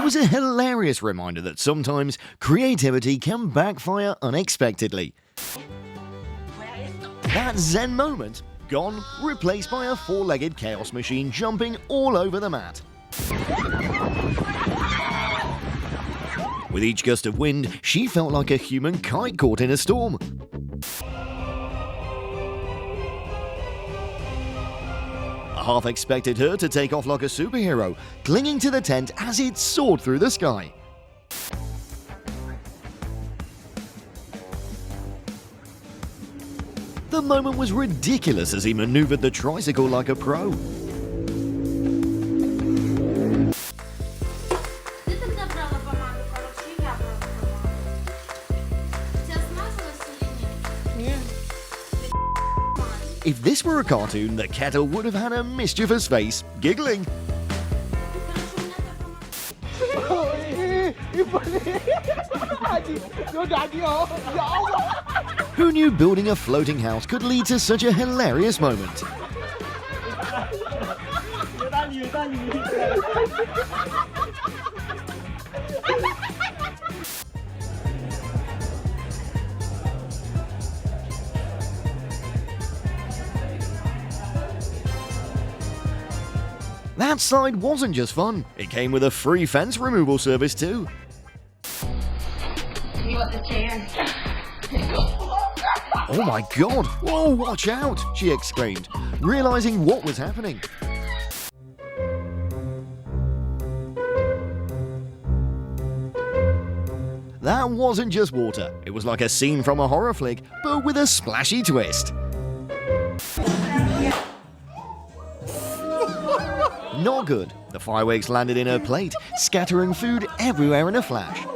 was a hilarious reminder that sometimes creativity can backfire unexpectedly. That zen moment, gone, replaced by a four-legged chaos machine jumping all over the mat. With each gust of wind, she felt like a human kite caught in a storm. I half expected her to take off like a superhero, clinging to the tent as it soared through the sky. The moment was ridiculous as he maneuvered the tricycle like a pro. If this were a cartoon, the kettle would have had a mischievous face, giggling. Who knew building a floating house could lead to such a hilarious moment? That slide wasn't just fun, it came with a free fence removal service too. You want the chair? Oh my god! Whoa, watch out! She exclaimed, realizing what was happening. That wasn't just water, it was like a scene from a horror flick, but with a splashy twist. Not good. The fireworks landed in her plate, scattering food everywhere in a flash.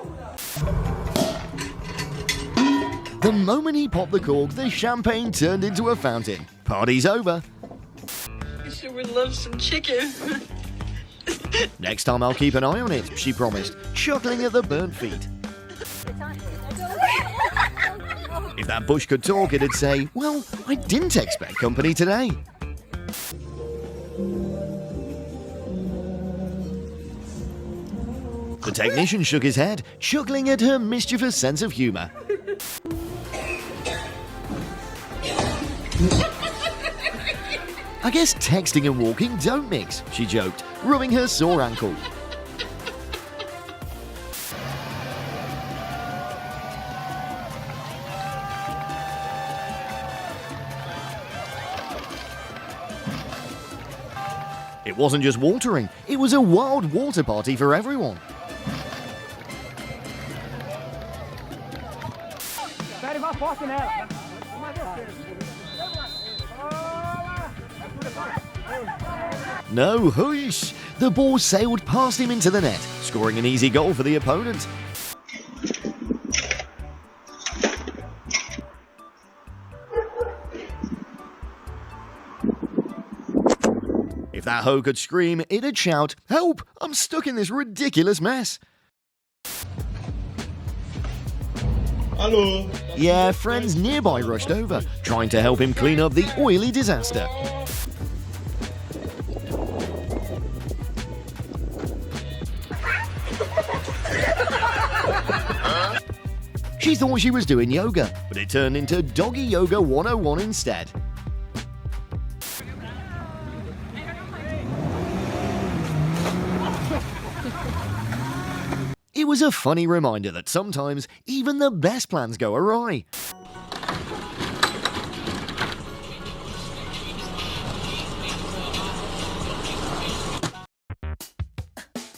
The moment he popped the cork, the champagne turned into a fountain. Party's over. I sure would love some chicken. Next time I'll keep an eye on it, she promised, chuckling at the burnt feet. If that bush could talk, it'd say, "Well, I didn't expect company today." The technician shook his head, chuckling at her mischievous sense of humor. "I guess texting and walking don't mix," she joked, rubbing her sore ankle. It wasn't just watering, it was a wild water party for everyone. No, whoosh! The ball sailed past him into the net, scoring an easy goal for the opponent. If that hoe could scream, it'd shout, "Help! I'm stuck in this ridiculous mess." Hello. Yeah, friends nearby rushed over, trying to help him clean up the oily disaster. She thought she was doing yoga, but it turned into Doggy Yoga 101 instead. It was a funny reminder that sometimes even the best plans go awry.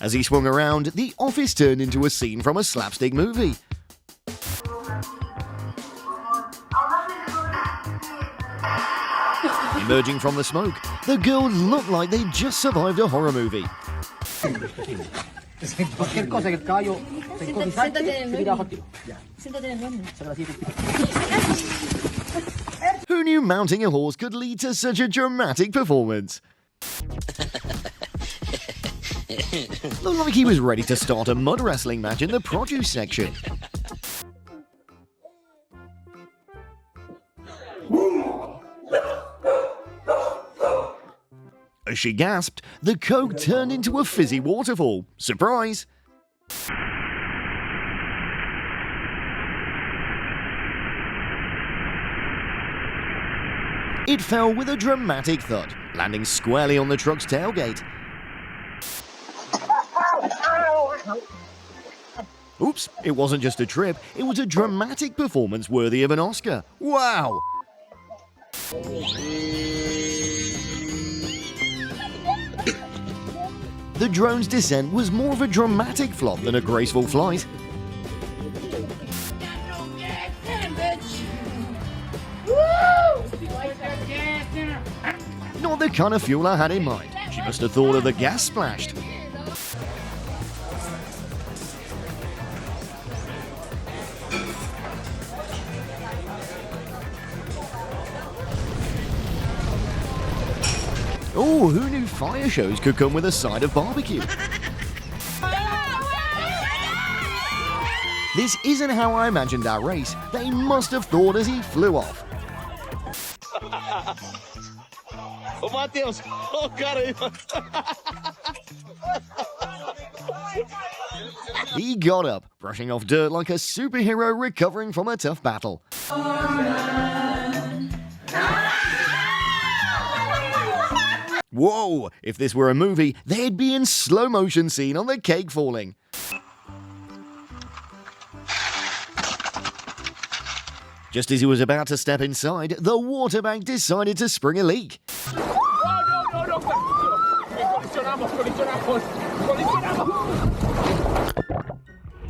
As he swung around, the office turned into a scene from a slapstick movie. Emerging from the smoke, the girls looked like they'd just survived a horror movie. Who knew mounting a horse could lead to such a dramatic performance? Looked like he was ready to start a mud wrestling match in the produce section. As she gasped, the Coke turned into a fizzy waterfall. Surprise! fell with a dramatic thud, landing squarely on the truck's tailgate. Oops, it wasn't just a trip, it was a dramatic performance worthy of an Oscar. Wow! The drone's descent was more of a dramatic flop than a graceful flight. Not the kind of fuel I had in mind. She must have thought of the gas splashed. Oh, who knew fire shows could come with a side of barbecue? This isn't how I imagined our race. They must have thought as he flew off. Oh, Mateus! Oh, caramba! He got up, brushing off dirt like a superhero recovering from a tough battle. Whoa! If this were a movie, they'd be in slow motion scene on the cake falling. Just as he was about to step inside, the water bank decided to spring a leak.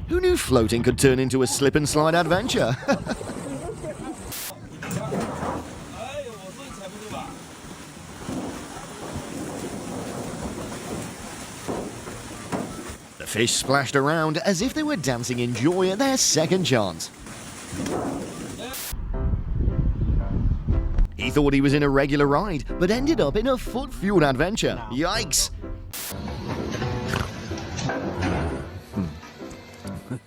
Who knew floating could turn into a slip and slide adventure? The fish splashed around as if they were dancing in joy at their second chance. He thought he was in a regular ride, but ended up in a foot-fueled adventure. Yikes!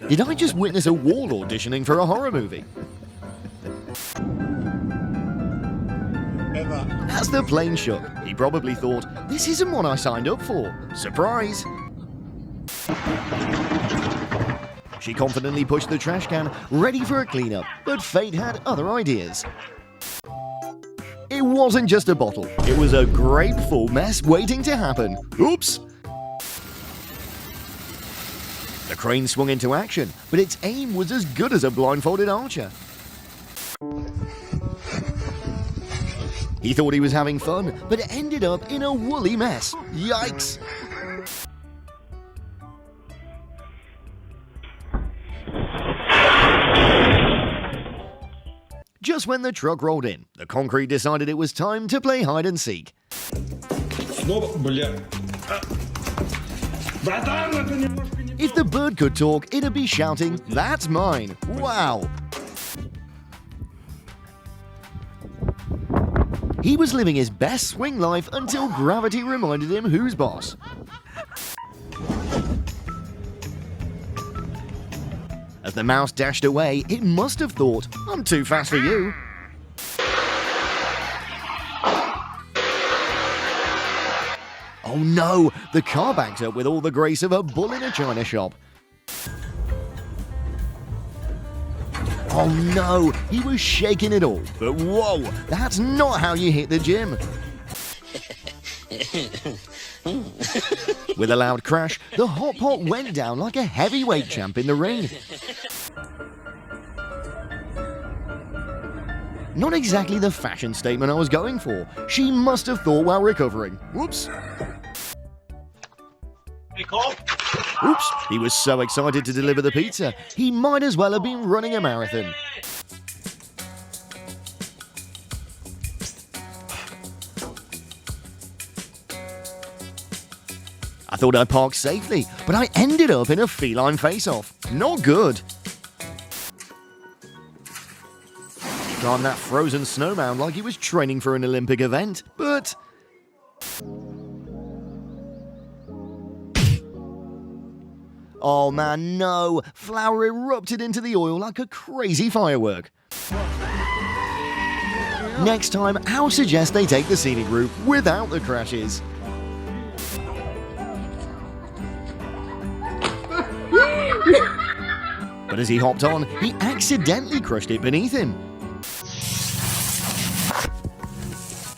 Did I just witness a wall auditioning for a horror movie? As the plane shook, he probably thought, this isn't what I signed up for. Surprise! She confidently pushed the trash can, ready for a cleanup, but fate had other ideas. It wasn't just a bottle, it was a grapeful mess waiting to happen. Oops! The crane swung into action, but its aim was as good as a blindfolded archer. He thought he was having fun, but ended up in a woolly mess. Yikes! Just when the truck rolled in, the concrete decided it was time to play hide and seek. If the bird could talk, it'd be shouting, "That's mine!" Wow! He was living his best swing life until gravity reminded him who's boss. As the mouse dashed away, it must have thought, I'm too fast for you. Oh no, the car backed up with all the grace of a bull in a china shop. Oh no, he was shaking it all, but whoa, that's not how you hit the gym. With a loud crash, the hot pot went down like a heavyweight champ in the ring. Not exactly the fashion statement I was going for. She must have thought while recovering. Whoops. Oops, he was so excited to deliver the pizza, he might as well have been running a marathon. I thought I parked safely, but I ended up in a feline face-off. Not good. He climbed that frozen snow mound like he was training for an Olympic event, but... Oh man, no! Flour erupted into the oil like a crazy firework. Next time, I'll suggest they take the scenic route without the crashes. But as he hopped on, he accidentally crushed it beneath him.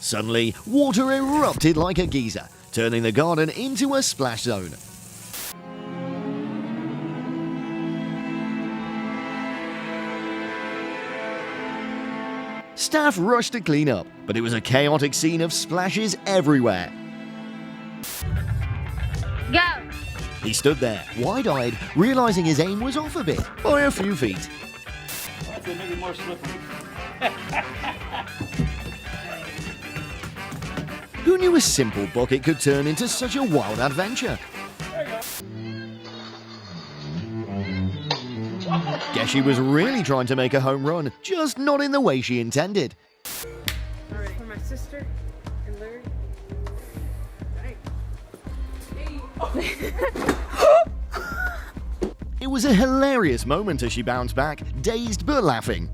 Suddenly, water erupted like a geyser, turning the garden into a splash zone. Staff rushed to clean up, but it was a chaotic scene of splashes everywhere. Go! He stood there, wide-eyed, realizing his aim was off a bit, by a few feet. That's a maybe more slippery. Who knew a simple bucket could turn into such a wild adventure? Guess she was really trying to make a home run, just not in the way she intended. Alright, for my sister and Larry. It was a hilarious moment as she bounced back, dazed but laughing.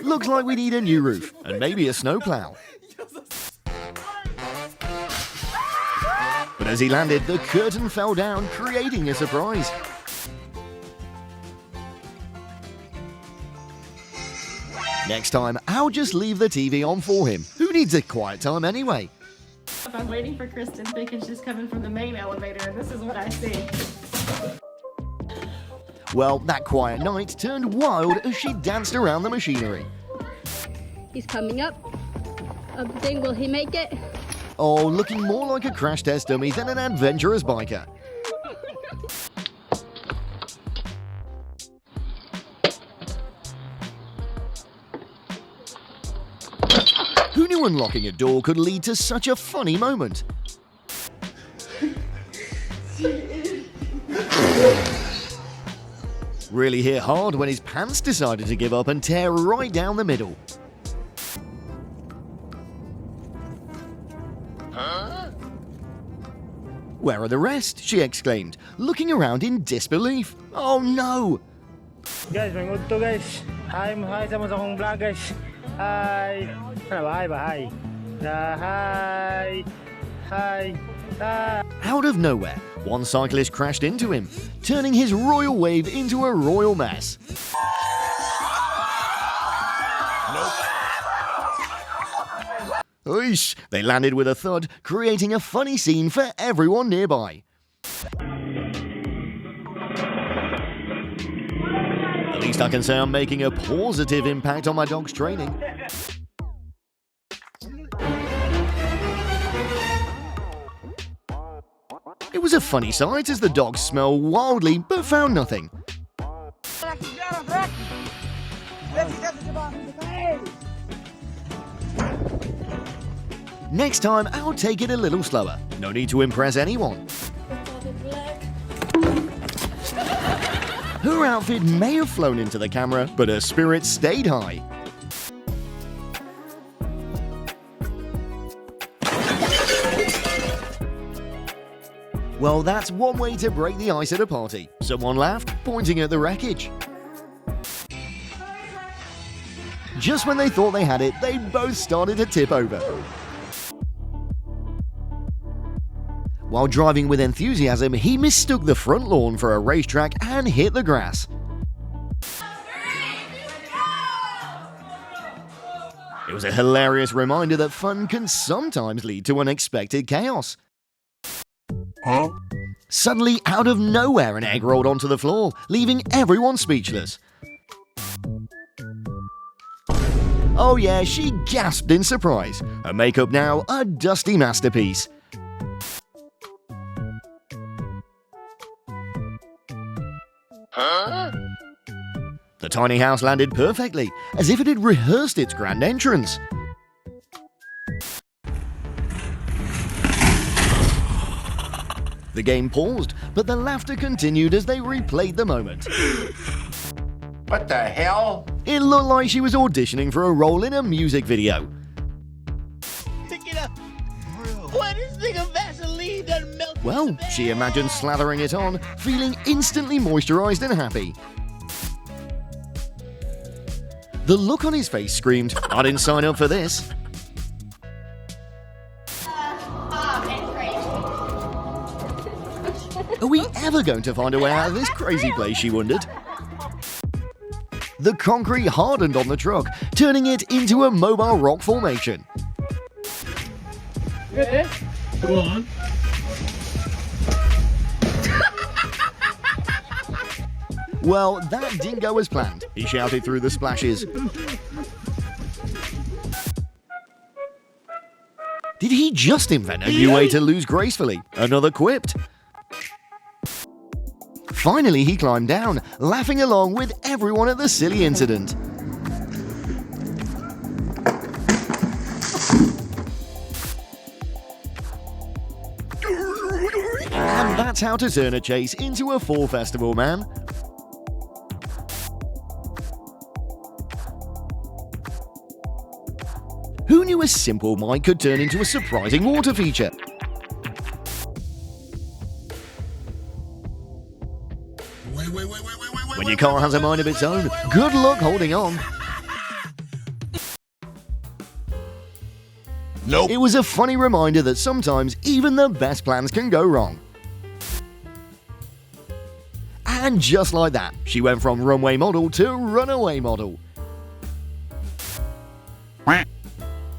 Looks like we need a new roof, and maybe a snowplow. But as he landed, the curtain fell down, creating a surprise. Next time, I'll just leave the TV on for him. Who needs a quiet time anyway? I'm waiting for Kristen thinking she's coming from the main elevator, and this is what I see. Well, that quiet night turned wild as she danced around the machinery. He's coming up. Thing, will he make it? Oh, looking more like a crash test dummy than an adventurous biker. Who knew unlocking a door could lead to such a funny moment? Really hit hard when his pants decided to give up and tear right down the middle. Where are the rest? She exclaimed, looking around in disbelief. Oh no! Guys, may mood to guys. Hi sa mga akong vlog guys. Hi. Ano ba? Hi ba? Hi. Hi. Hi. Out of nowhere, one cyclist crashed into him, turning his royal wave into a royal mess. Oish! They landed with a thud, creating a funny scene for everyone nearby. At least I can say I'm making a positive impact on my dog's training. It was a funny sight as the dogs smelled wildly but found nothing. Next time, I'll take it a little slower. No need to impress anyone. Her outfit may have flown into the camera, but her spirits stayed high. Well, that's one way to break the ice at a party. Someone laughed, pointing at the wreckage. Just when they thought they had it, they both started to tip over. While driving with enthusiasm, he mistook the front lawn for a racetrack and hit the grass. It was a hilarious reminder that fun can sometimes lead to unexpected chaos. Huh? Suddenly, out of nowhere, an egg rolled onto the floor, leaving everyone speechless. Oh yeah, she gasped in surprise. Her makeup now a dusty masterpiece. Huh? The tiny house landed perfectly, as if it had rehearsed its grand entrance. The game paused, but the laughter continued as they replayed the moment. What the hell? It looked like she was auditioning for a role in a music video. Pick it up. What is this nigga Vaseline done melted? Well, she imagined slathering it on, feeling instantly moisturized and happy. The look on his face screamed, "I didn't sign up for this." Are we ever going to find a way out of this crazy place, she wondered. the concrete hardened on the truck, turning it into a mobile rock formation. Go on. Well, that didn't go as planned. He shouted through the splashes. Did he just invent a new way to lose gracefully? Another quipped. Finally, he climbed down, laughing along with everyone at the silly incident. And that's how to turn a chase into a fall festival, man. Who knew a simple mic could turn into a surprising water feature? When your car has a mind of its own, good luck holding on. Nope. It was a funny reminder that sometimes even the best plans can go wrong. And just like that, she went from runway model to runaway model.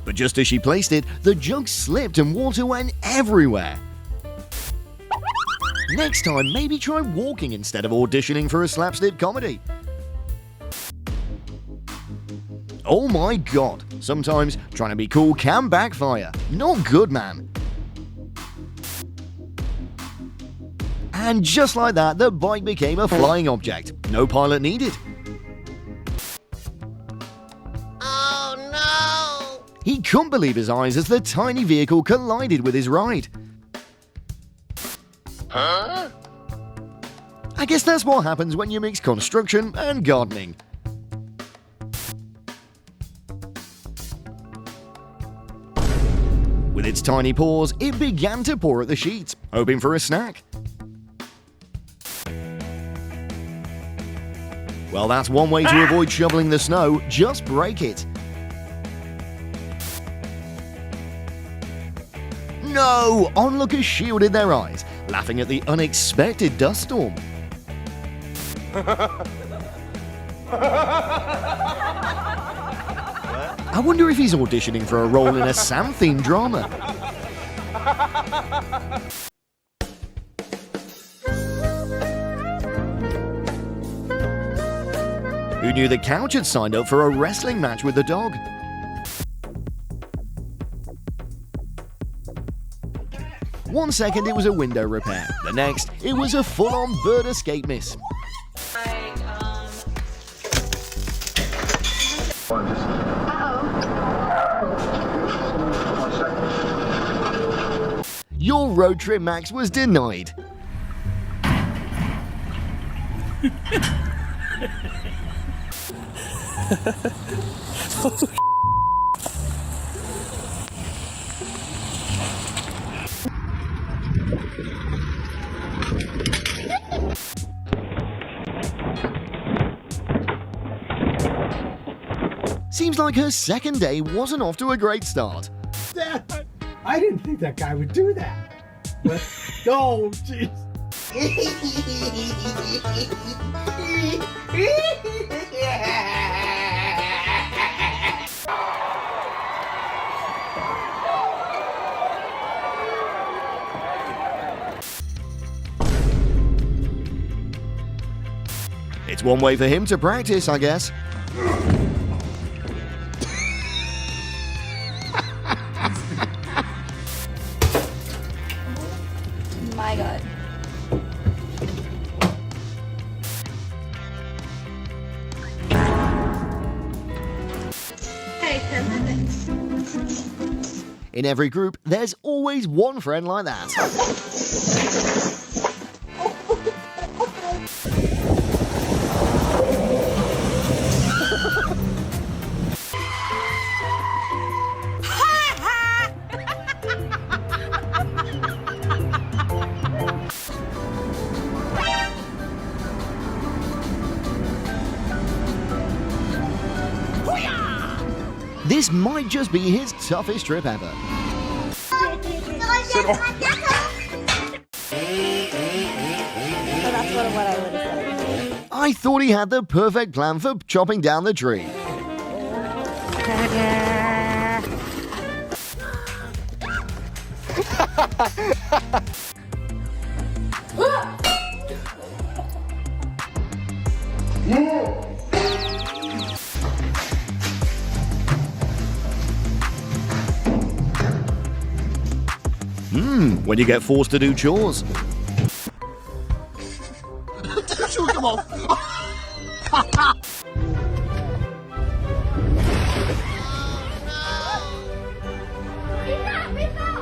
But just as she placed it, the jug slipped and water went everywhere. Next time, maybe try walking instead of auditioning for a slapstick comedy. Oh my god, sometimes trying to be cool can backfire. Not good, man. And just like that, the bike became a flying object. No pilot needed. Oh no! He couldn't believe his eyes as the tiny vehicle collided with his ride. Huh? I guess that's what happens when you mix construction and gardening. With its tiny paws, it began to paw at the sheets, hoping for a snack. Well, that's one way to avoid shoveling the snow, just break it. No! Onlookers shielded their eyes, laughing at the unexpected dust storm. I wonder if he's auditioning for a role in a Sam-themed drama. Who knew the couch had signed up for a wrestling match with the dog? One second it was a window repair, the next it was a full-on bird escape miss. Your road trip, Max, was denied. Seems like her second day wasn't off to a great start. Dad, I didn't think that guy would do that. But, oh, jeez. It's one way for him to practice, I guess. My God. Hey, Tim. In every group, there's always one friend like that. This might just be his toughest trip ever. I thought he had the perfect plan for chopping down the tree. When you get forced to do chores.